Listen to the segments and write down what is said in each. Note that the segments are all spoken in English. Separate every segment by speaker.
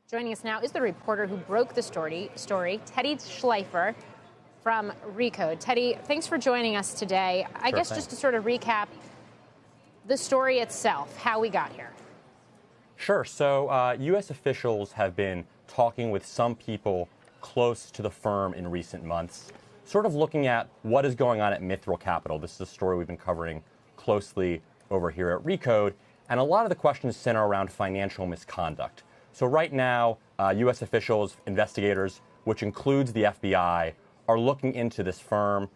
Speaker 1: Joining us now is the reporter who broke the story, Teddy Schleifer from Recode. Teddy, thanks for joining us today. I guess just to sort of recap the story itself, how we got here.
Speaker 2: Sure. So U.S. officials have been talking with some people close to the firm in recent months, sort of looking at what is going on at Mithril Capital. This is a story we've been covering closely over here at Recode, and a lot of the questions center around financial misconduct. So right now, U.S. officials, investigators, which includes the FBI, are looking into this firm.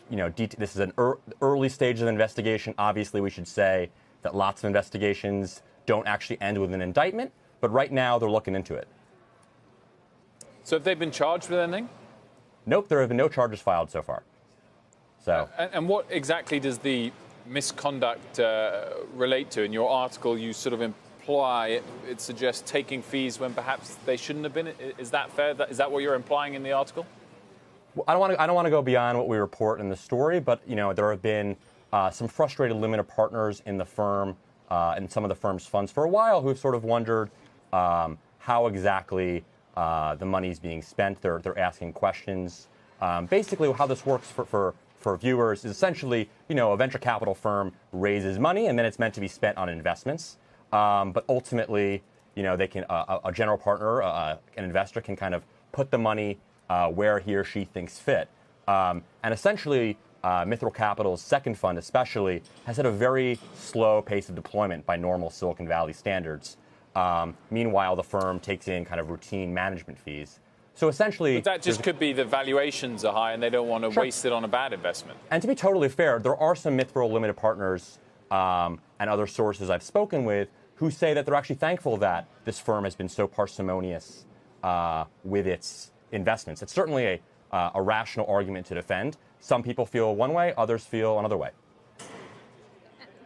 Speaker 2: You know, this is an early stage of the investigation. Obviously, we should say that lots of investigations don't actually end with an indictment, but right now they're looking into it.
Speaker 3: So have they been charged with anything?
Speaker 2: Nope, there have been no charges filed so far. So.
Speaker 3: And what exactly does the misconduct relate to? In your article, you sort of imply it suggests taking fees when perhaps they shouldn't have been. Is that fair? Is that what you're implying in the article?
Speaker 2: Well, I don't want to go beyond what we report in the story, but you know there have been some frustrated limited partners in the firm and some of the firm's funds for a while who've sort of wondered how exactly the money is being spent. They're asking questions. Basically, how this works for viewers is essentially, you know, a venture capital firm raises money and then it's meant to be spent on investments. But ultimately, you know, they can a general partner, an investor can kind of put the money where he or she thinks fit. And essentially, Mithril Capital's second fund especially has had a very slow pace of deployment by normal Silicon Valley standards. Meanwhile, the firm takes in kind of routine management fees. So essentially,
Speaker 3: but that just could be the valuations are high and they don't want to waste it on a bad investment.
Speaker 2: And to be totally fair, there are some Mithril limited partners and other sources I've spoken with who say that they're actually thankful that this firm has been so parsimonious with its investments. It's certainly a rational argument to defend. Some people feel one way, others feel another way.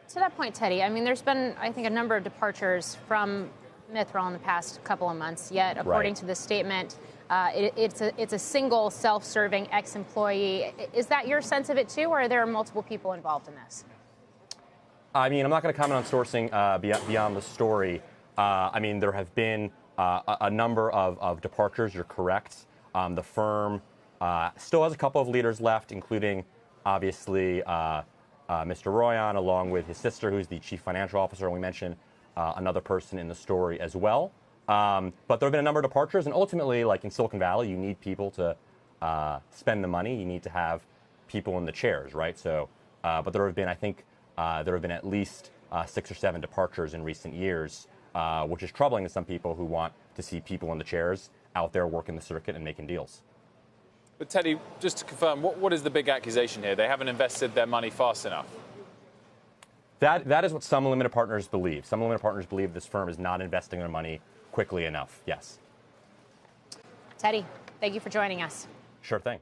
Speaker 1: To that point, Teddy, I mean, there's been, I think, a number of departures from Mithril in the past couple of months, yet, according to this statement, it's a single self-serving ex-employee. Is that your sense of it, too, or are there multiple people involved in this?
Speaker 2: I mean, I'm not going to comment on sourcing beyond the story. I mean, there have been a number of departures. You're correct. The firm still has a couple of leaders left, including, obviously, Mr. Royan, along with his sister, who's the chief financial officer. And we mentioned another person in the story as well. But there have been a number of departures. And ultimately, like in Silicon Valley, you need people to spend the money. You need to have people in the chairs, right? So, but there have been, I think, there have been at least 6 or 7 departures in recent years, which is troubling to some people who want to see people in the chairs out there working the circuit and making deals.
Speaker 3: But Teddy, just to confirm, what is the big accusation here? They haven't invested their money fast enough.
Speaker 2: That is what some limited partners believe. Some limited partners believe this firm is not investing their money quickly enough. Yes.
Speaker 1: Teddy, thank you for joining us.
Speaker 2: Sure thing.